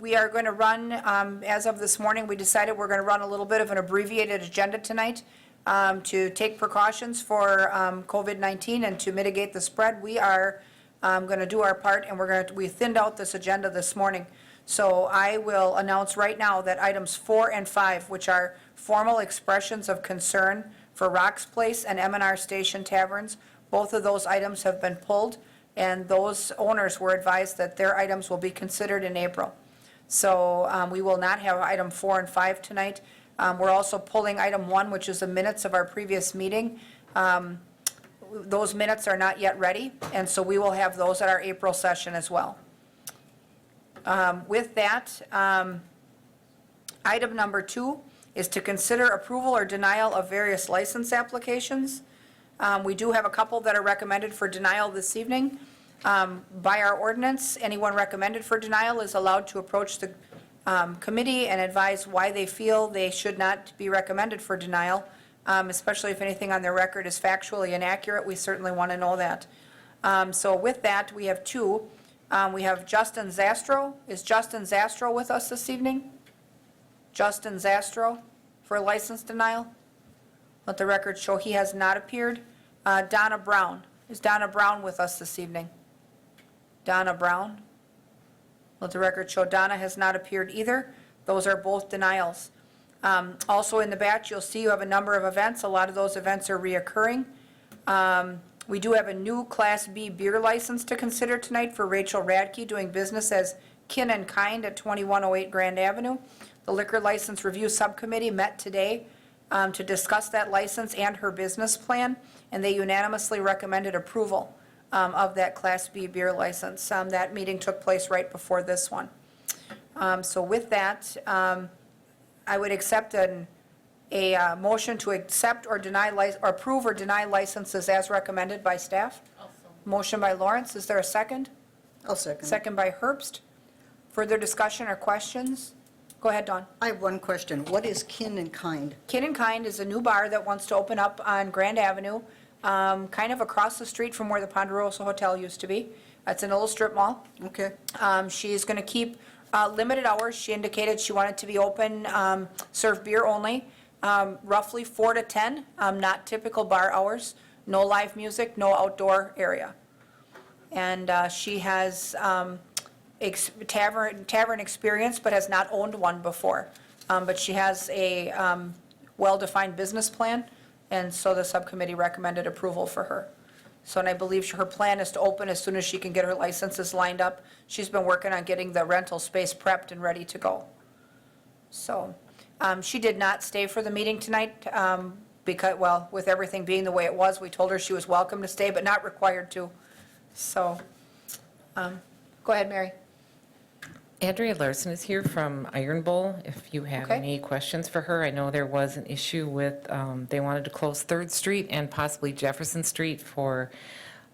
We are going to run, as of this morning, we decided we're going to run a little bit of an abbreviated agenda tonight to take precautions for COVID-19 and to mitigate the spread. We are going to do our part, and we thinned out this agenda this morning. So I will announce right now that items 4 and 5, which are formal expressions of concern for Rock's Place and M&R Station Taverns, both of those items have been pulled, and those owners were advised that their items will be considered in April. So we will not have item 4 and 5 tonight. We're also pulling item 1, which is the minutes of our previous meeting. Those minutes are not yet ready, and so we will have those at our April session as well. With that, item number 2 is to consider approval or denial of various license applications. We do have a couple that are recommended for denial this evening. By our ordinance, anyone recommended for denial is allowed to approach the committee and advise why they feel they should not be recommended for denial, especially if anything on their record is factually inaccurate. We certainly want to know that. So with that, we have 2. We have Justin Zastro. Is Justin Zastro with us this evening? Justin Zastro for license denial? Let the record show he has not appeared. Donna Brown. Is Donna Brown with us this evening? Donna Brown? Let the record show Donna has not appeared either. Those are both denials. Also in the batch, you'll see you have a number of events. A lot of those events are reoccurring. We do have a new Class B beer license to consider tonight for Rachel Radke doing business as Kin and Kind at 2108 Grand Avenue. The Liquor License Review Subcommittee met today to discuss that license and her business plan, and they unanimously recommended approval of that Class B beer license. That meeting took place right before this one. So with that, I would accept a motion to accept or deny or approve or deny licenses as recommended by staff. Also. Motion by Lawrence. Is there a second? I'll second. Second by Herbst. Further discussion or questions? Go ahead, Dawn. I have one question. What is Kin and Kind? Kin and Kind is a new bar that wants to open up on Grand Avenue, kind of across the street from where the Ponderosa Hotel used to be. It's in a little strip mall. Okay. She's going to keep limited hours. She indicated she wanted to be open, serve beer only, roughly 4 to 10, not typical bar hours, no live music, no outdoor area. And she has tavern experience, but has not owned one before. But she has a well-defined business plan, and so the subcommittee recommended approval for her. So, and I believe her plan is to open as soon as she can get her licenses lined up. She's been working on getting the rental space prepped and ready to go. So, she did not stay for the meeting tonight because, well, with everything being the way it was, we told her she was welcome to stay, but not required to. So, go ahead, Mary. Andrea Larson is here from Iron Bowl. If you have Okay. any questions for her, I know there was an issue with, they wanted to close 3rd Street and possibly Jefferson Street for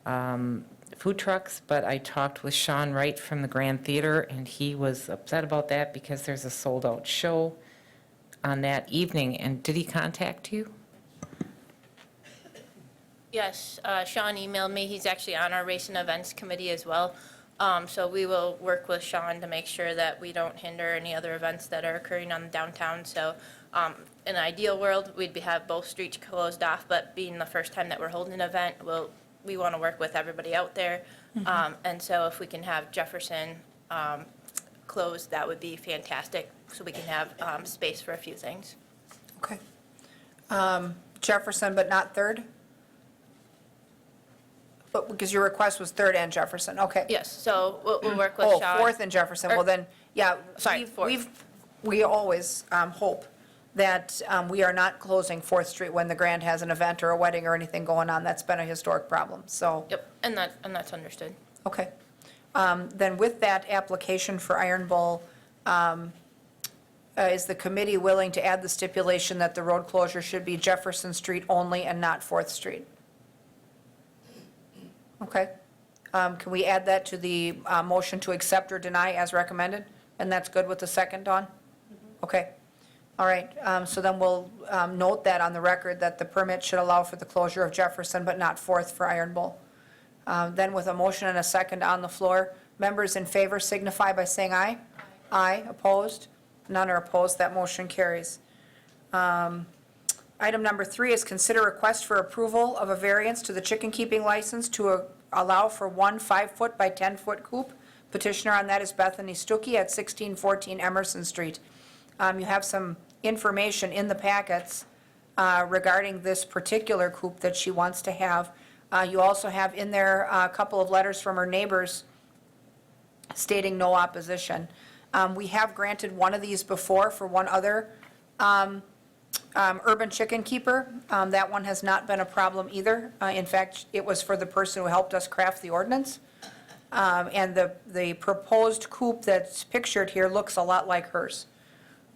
food trucks, but I talked with Sean Wright from the Grand Theater, and he was upset about that because there's a sold-out show on that evening. And did he contact you? Yes, Sean emailed me. He's actually on our Race and Events Committee as well. So we will work with Sean to make sure that we don't hinder any other events that are occurring on the downtown. So in an ideal world, we'd have both streets closed off, but being the first time that we're holding an event, we want to work with everybody out there. And so if we can have Jefferson closed, that would be fantastic, so we can have space for a few things. Okay. Jefferson, but not 3rd? But because your request was 3rd and Jefferson, okay. Yes, so we'll work with Oh, Sean. 4th and Jefferson, well then, yeah. Sorry, We always hope that we are not closing 4th Street when the Grand has an event or a wedding or anything going on. That's been a historic problem, so. Yep, and that's understood. Okay. Then with that application for Iron Bowl, is the committee willing to add the stipulation that the road closure should be Jefferson Street only and not 4th Street? Okay. Can we add that to the motion to accept or deny as recommended? And that's good with the second, Dawn? Okay. All right. So then we'll note that on the record that the permit should allow for the closure of Jefferson but not 4th for Iron Bowl. Then with a motion and a second on the floor, members in favor signify by saying aye. Aye. Opposed? None are opposed. That motion carries. Item number 3 is consider request for approval of a variance to the chicken keeping license to allow for one 5-foot by 10-foot coop. Petitioner on that is Bethany Stuckey at 1614 Emerson Street. You have some information in the packets regarding this particular coop that she wants to have. You also have in there a couple of letters from her neighbors stating no opposition. We have granted one of these before for one other urban chicken keeper. That one has not been a problem either. In fact, it was for the person who helped us craft the ordinance. And the proposed coop that's pictured here looks a lot like hers.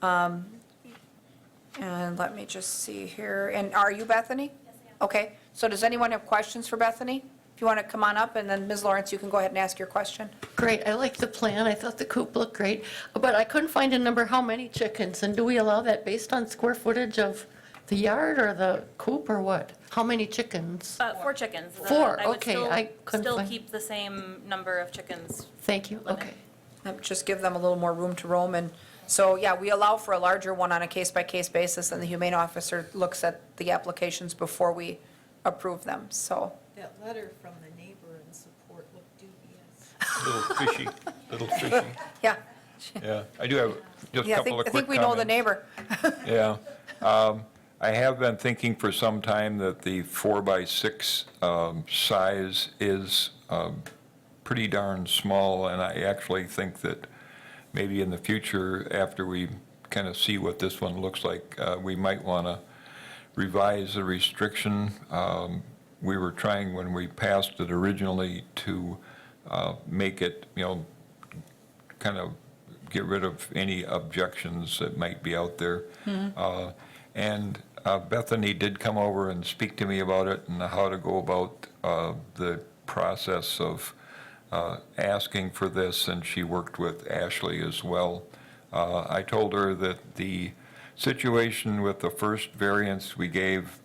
And let me just see here. And are you Bethany? Yes, I am. Okay. So does anyone have questions for Bethany? If you want to come on up, and then Ms. Lawrence, you can go ahead and ask your question. Great, I like the plan, I thought the coop looked great, but I couldn't find a number, how many chickens? And do we allow that based on square footage of the yard or the coop or what? How many chickens? 4 chickens. Four, I would okay, still- I couldn't Still find- keep the same number of chickens. Thank you, limit. okay. Just give them a little more room to roam. And so, yeah, we allow for a larger one on a case-by-case basis, and the humane officer looks at the applications before we approve them, so. That letter from the neighbor in support looked dubious. Little fishy, Yeah. yeah. I do have just a Yeah, couple of I quick think we know the comments. neighbor. Yeah. I have been thinking for some time that the 4x6 size is pretty darn small, and I actually think that maybe in the future, after we kind of see what this one looks like, we might want to revise the restriction. We were trying, when we passed it originally, to make it, kind of get rid of any objections that might be out there. And Bethany did come over and speak to me about it and how to go about the process of asking for this, and she worked with Ashley as well. I told her that the situation with the first variance we gave,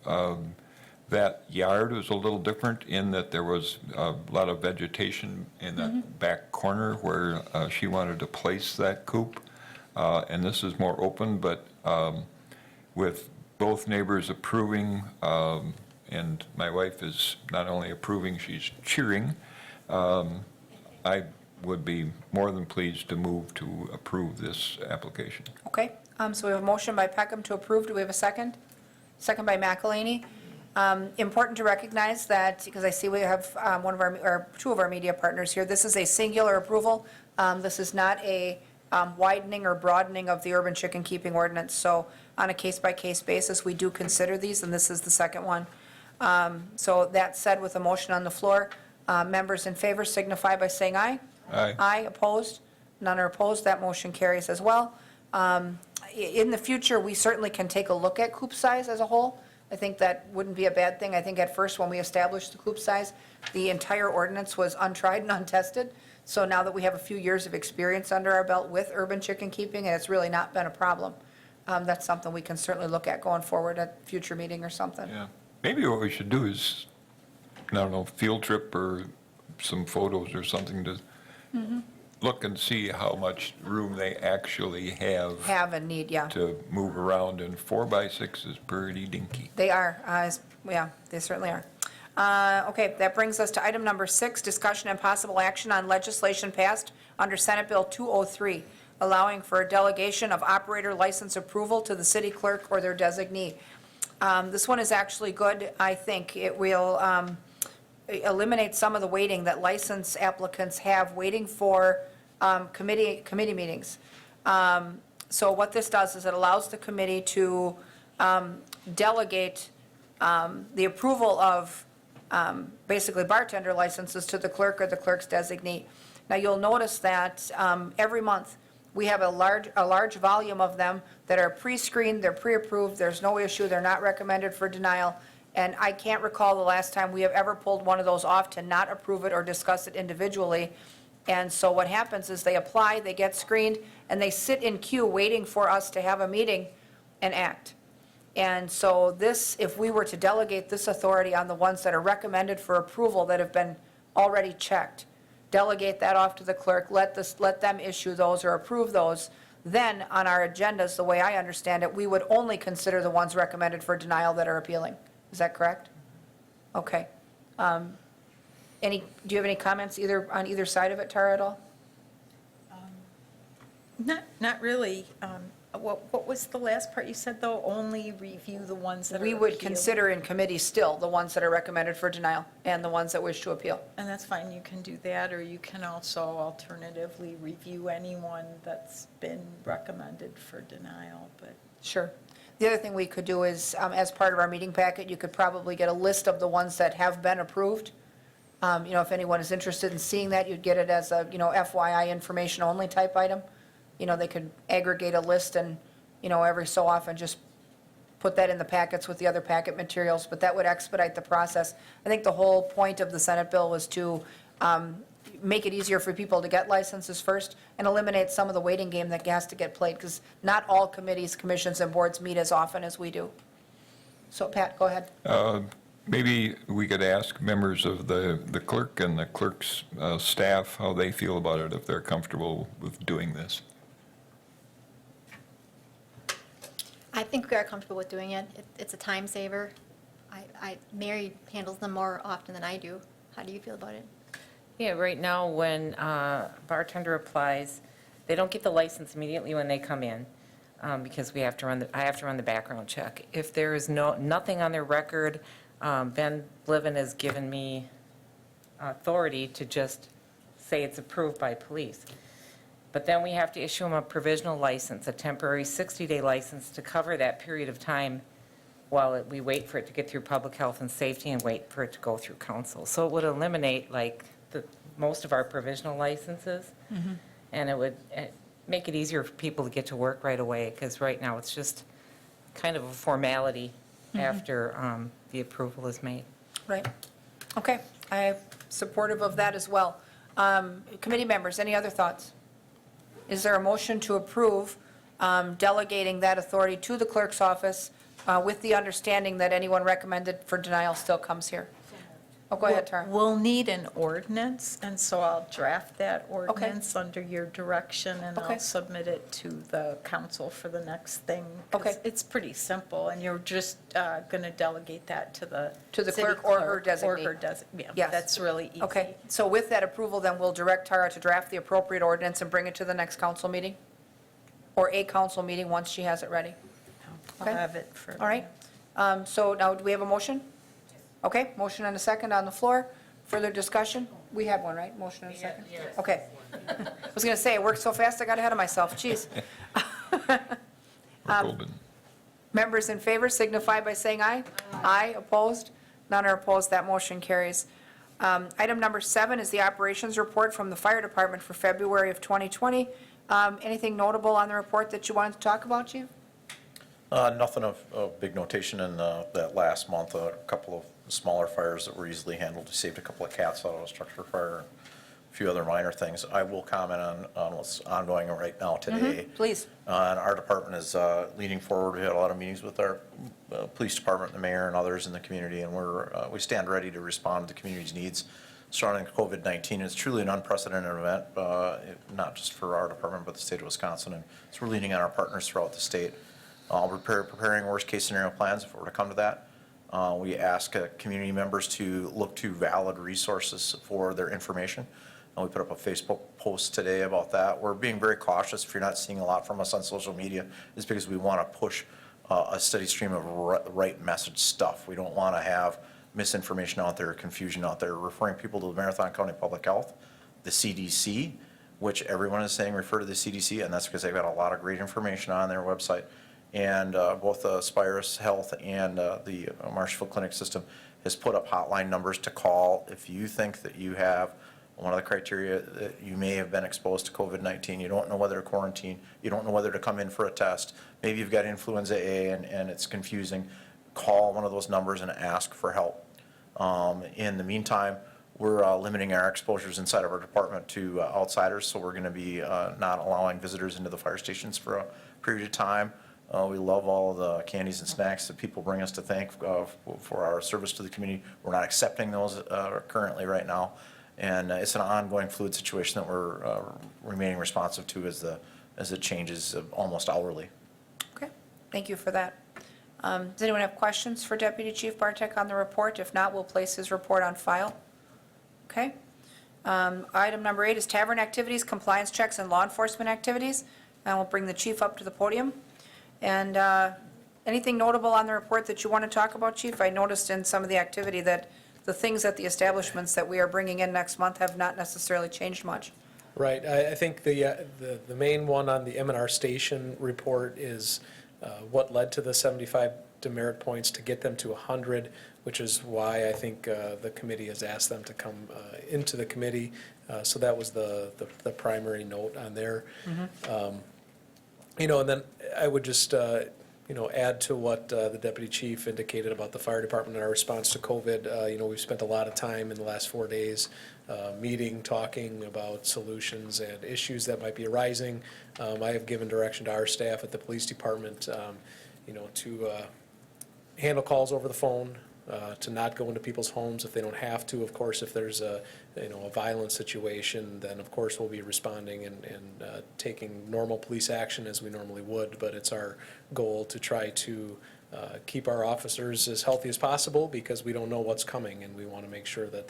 that yard was a little different in that there was a lot of vegetation in that back corner where she wanted to place that coop. And this is more open, but with both neighbors approving, and my wife is not only approving, she's cheering, I would be more than pleased to move to approve this application. Okay, so we have a motion by Peckham to approve. Do we have a second? Second by McElhaney. Important to recognize that, because I see we have one of our, or two of our media partners here, this is a singular approval. This is not a widening or broadening of the urban chicken keeping ordinance. So on a case-by-case basis, we do consider these, and this is the second one. So that said, with a motion on the floor, members in favor signify by saying aye. Aye. Aye, opposed? None are opposed. That motion carries as well. In the future, we certainly can take a look at coop size as a whole. I think that wouldn't be a bad thing. I think at first, when we established the coop size, the entire ordinance was untried and untested. So now that we have a few years of experience under our belt with urban chicken keeping, and it's really not been a problem, that's something we can certainly look at going forward at a future meeting or something. Yeah. Maybe what we should do is, I don't know, field trip or some photos or something to look and see how much room they actually have Have and need, yeah. to move around, and 4x6 is pretty dinky. They are, yeah, they certainly are. Okay, that brings us to item number 6, discussion and possible action on legislation passed under Senate Bill 203, allowing for a delegation of operator license approval to the city clerk or their designee. This one is actually good, I think. It will eliminate some of the waiting that license applicants have waiting for committee meetings. So what this does is it allows the committee to delegate the approval of basically bartender licenses to the clerk or the clerk's designee. Now, you'll notice that every month, we have a large volume of them that are pre-screened, they're pre-approved, there's no issue, they're not recommended for denial, and I can't recall the last time we have ever pulled one of those off to not approve it or discuss it individually. And so what happens is they apply, they get screened, and they sit in queue waiting for us to have a meeting and act. And so this, if we were to delegate this authority on the ones that are recommended for approval that have been already checked, delegate that off to the clerk, let them issue those or approve those. Then, on our agendas, the way I understand it, we would only consider the ones recommended for denial that are appealing. Is that correct? Okay. Do you have any comments on either side of it, Tara, at all? Not really. What was the last part you said, though? Only review the ones that are We would appealed? consider in committee still the ones that are recommended for denial and the ones that wish to appeal. And that's fine, you can do that, or you can also alternatively review anyone that's been recommended for denial, but Sure. The other thing we could do is, as part of our meeting packet, you could probably get a list of the ones that have been approved. If anyone is interested in seeing that, you'd get it as a, FYI information only type item. They could aggregate a list and, every so often just put that in the packets with the other packet materials, but that would expedite the process. I think the whole point of the Senate bill was to make it easier for people to get licenses first and eliminate some of the waiting game that has to get played, because not all committees, commissions, and boards meet as often as we do. So Pat, go ahead. Maybe we could ask members of the clerk and the clerk's staff how they feel about it, if they're comfortable with doing this. I think we are comfortable with doing it. It's a time saver. Mary handles them more often than I do. How do you feel about it? Yeah, right now, when a bartender applies, they don't get the license immediately when they come in, because I have to run the background check. If there is nothing on their record, Ben Bliven has given me authority to just say it's approved by police. But then we have to issue them a provisional license, a temporary 60-day license to cover that period of time while we wait for it to get through public health and safety and wait for it to go through council. So it would eliminate most of our provisional licenses, and it would make it easier for people to get to work right away, because right now it's just kind of a formality after the approval is made. Right. Okay. I'm supportive of that as well. Committee members, any other thoughts? Is there a motion to approve delegating that authority to the clerk's office with the understanding that anyone recommended for denial still comes here? Oh, go ahead, Tara. we'll need an ordinance, and so I'll draft that ordinance under your direction, and Okay. I'll submit it to the council for the next thing. 'Cause Okay. It's pretty simple, and you're just going to delegate that to the To the city clerk or her Or designee. her designee, yeah, Yes. that's really easy. Okay, so with that approval, then we'll direct Tara to draft the appropriate ordinance and bring it to the next council meeting? Or a council meeting once she has it ready? I'll Okay. have it for. All right. So now, do we have a motion? Okay, motion and a second on the floor. Further discussion? We had one, right? Motion and a second? Okay. I was going to say, it worked so fast, I got ahead of myself. Jeez. Golden. Members in favor signify by saying aye. Aye, opposed? None are opposed, that motion carries. Item number 7 is the operations report from the fire department for February of 2020. Anything notable on the report that you wanted to talk about, Chief? Nothing of big notation in that last month. A couple of smaller fires that were easily handled. We saved a couple of cats out of a structure fire, a few other minor things. I will comment on what's ongoing right now today. Please. And our department is leading forward. We had a lot of meetings with our police department, the mayor, and others in the community, and we stand ready to respond to the community's needs surrounding COVID-19. It's truly an unprecedented event, not just for our department, but the state of Wisconsin. And so we're leaning on our partners throughout the state. We're preparing worst-case scenario plans if it were to come to that. We ask community members to look to valid resources for their information. We put up a Facebook post today about that. We're being very cautious. If you're not seeing a lot from us on social media, it's because we want to push a steady stream of right message stuff. We don't want to have misinformation out there, confusion out there. We're referring people to the Marathon County Public Health, the CDC, which everyone is saying refer to the CDC, and that's because they've got a lot of great information on their website. And both Spirus Health and the Marshfield Clinic System has put up hotline numbers to call if you think that you have one of the criteria that you may have been exposed to COVID-19. You don't know whether to quarantine. You don't know whether to come in for a test. Maybe you've got influenza A and it's confusing. Call one of those numbers and ask for help. In the meantime, we're limiting our exposures inside of our department to outsiders, so we're going to be not allowing visitors into the fire stations for a period of time. We love all the candies and snacks that people bring us to thank for our service to the community. We're not accepting those currently right now. And it's an ongoing fluid situation that we're remaining responsive to as it changes almost hourly. Okay, thank you for that. Does anyone have questions for Deputy Chief Bartek on the report? If not, we'll place his report on file. Okay. Item number 8 is tavern activities, compliance checks, and law enforcement activities. And we'll bring the chief up to the podium. And anything notable on the report that you want to talk about, Chief? I noticed in some of the activity that the things at the establishments that we are bringing in next month have not necessarily changed much. Right. I think the main one on the M&R station report is what led to the 75 demerit points to get them to 100, which is why I think the committee has asked them to come into the committee. So that was the primary note on there. You know, and then I would just, you know, add to what the deputy chief indicated about the fire department and our response to COVID. You know, we've spent a lot of time in the last 4 days meeting, talking about solutions and issues that might be arising. I have given direction to our staff at the police department, you know, to handle calls over the phone, to not go into people's homes if they don't have to. Of course, if there's a, you know, a violent situation, then of course we'll be responding and taking normal police action as we normally would. But it's our goal to try to keep our officers as healthy as possible, because we don't know what's coming, and we want to make sure that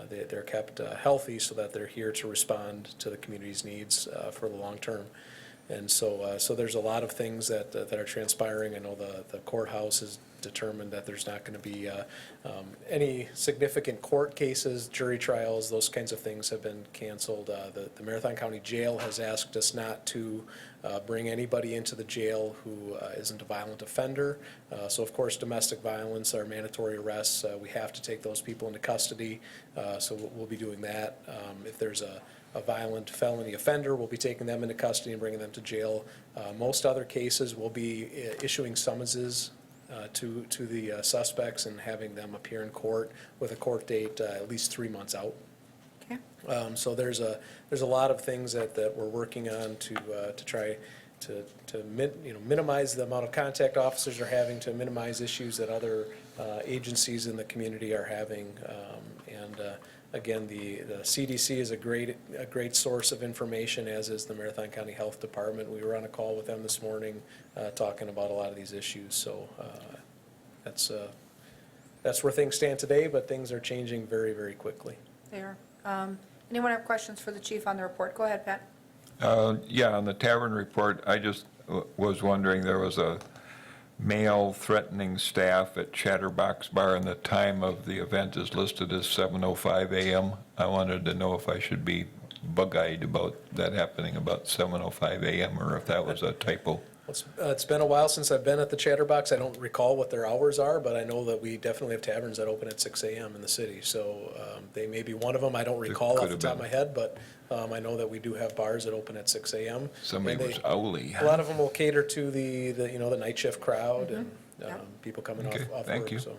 they're kept healthy so that they're here to respond to the community's needs for the long term. And so there's a lot of things that are transpiring. I know the courthouse has determined that there's not going to be any significant court cases, jury trials, those kinds of things have been canceled. The Marathon County Jail has asked us not to bring anybody into the jail who isn't a violent offender. So of course, domestic violence are mandatory arrests. We have to take those people into custody. So we'll be doing that. If there's a violent felony offender, we'll be taking them into custody and bringing them to jail. Most other cases, we'll be issuing summonses to the suspects and having them appear in court with a court date at least 3 months out. Okay. So there's a lot of things that we're working on to try to minimize the amount of contact officers are having, to minimize issues that other agencies in the community are having. Again, the CDC is a great source of information, as is the Marathon County Health Department. We were on a call with them this morning talking about a lot of these issues. So that's where things stand today, but things are changing very, very quickly. There. Anyone have questions for the chief on the report? Go ahead, Pat. Yeah, on the tavern report, I just was wondering, there was a male threatening staff at Chatterbox Bar, and the time of the event is listed as 7:05 a.m. I wanted to know if I should be bug-eyed about that happening about 7:05 a.m. or if that was a typo. It's been a while since I've been at the Chatterbox. I don't recall what their hours are, but I know that we definitely have taverns that open at 6 a.m. in the city. So they may be one of them. I don't recall off the top of my head, but I know that we do have bars that open at 6 a.m. Somebody was owly. A lot of them will cater to the night shift crowd and Yep. people coming Okay, off thank work. you. So.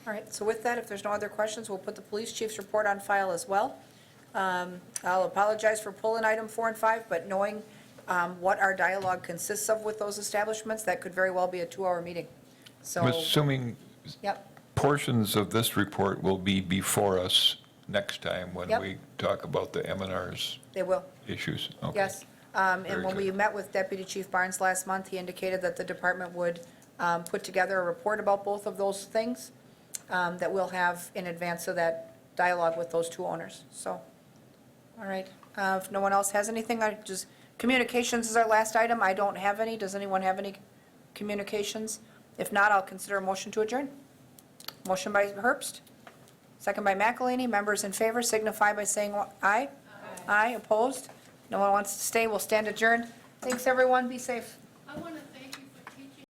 All right, so with that, if there's no other questions, we'll put the police chief's report on file as well. I'll apologize for pulling item 4 and 5, but knowing what our dialogue consists of with those establishments, that could very well be a 2-hour meeting. So, I'm assuming yep, portions of this report will be before us next time when Yep. we talk about the M&Rs they will, issues. Okay. yes. Very And when good. we met with Deputy Chief Barnes last month, he indicated that the department would put together a report about both of those things that we'll have in advance of that dialogue with those 2 owners. So, all right. If no one else has anything, communications is our last item. I don't have any. Does anyone have any communications? If not, I'll consider a motion to adjourn. Motion by Herbst, second by McElhaney. Members in favor signify by saying aye. Aye, opposed? No one wants to stay. We'll stand adjourned. Thanks, everyone. Be safe.